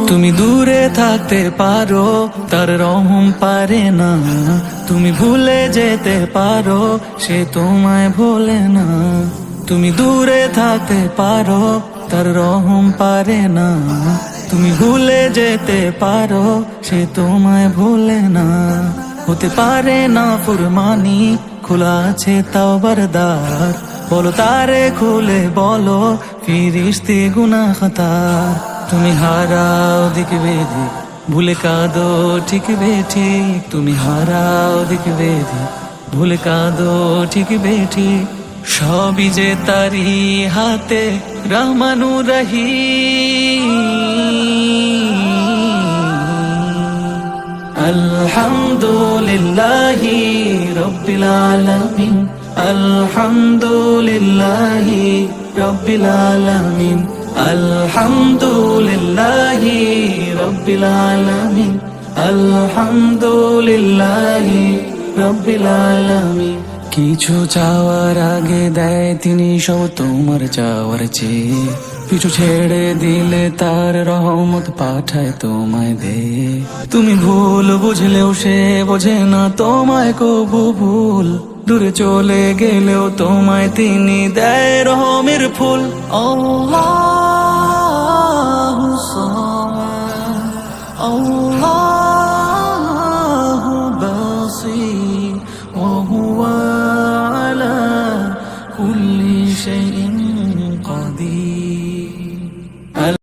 তুমি দূরে থাকতে পারো, তার রহম পারে না। তুমি ভুলে যেতে পারো, সে তোমায় ভোলে না। তুমি দূরে থাকতে পারো, তার রহম পারে না। তুমি ভুলে যেতে পারো, সে তোমায় ভোলে না। হতে পারে না ফুরমানি, খোলা আছে তাওবার দ্বার। বলো তারে খুলে বলো, ফিরিস্তে গুনাহ খাতার। তুমি হারাও দিক বেঁধে, ভুলে কাঁদো ঠিক বেঠিক। তুমি হারাও দিক বেঁধে, ভুলে কাঁদো ঠিক বেঠিক। সবই যে তারি হাতে, রহমানু রহিম। আলহামদুলিল্লাহি রাব্বিল আলামিন, আলহামদুলিল্লাহি রাব্বিল আলামিন, আলহামদুলিল্লাহি রাব্বিল আলামিন, আলহামদুলিল্লাহি রাব্বিল আলামিন। কিছু চাওয়ার আগে দেয় তিনি সব তোমার চাওয়ার চেয়ে। পিছু ছেড়ে দিলে তার রহমত পাঠায় তোমায় দে। তুমি ভুল বুঝলেও সে বোঝে না তোমায় কবু ভুল। দূরে চলে গেলেও তোমায় তিনি দেয় রহমের ফুল। আল্লাহ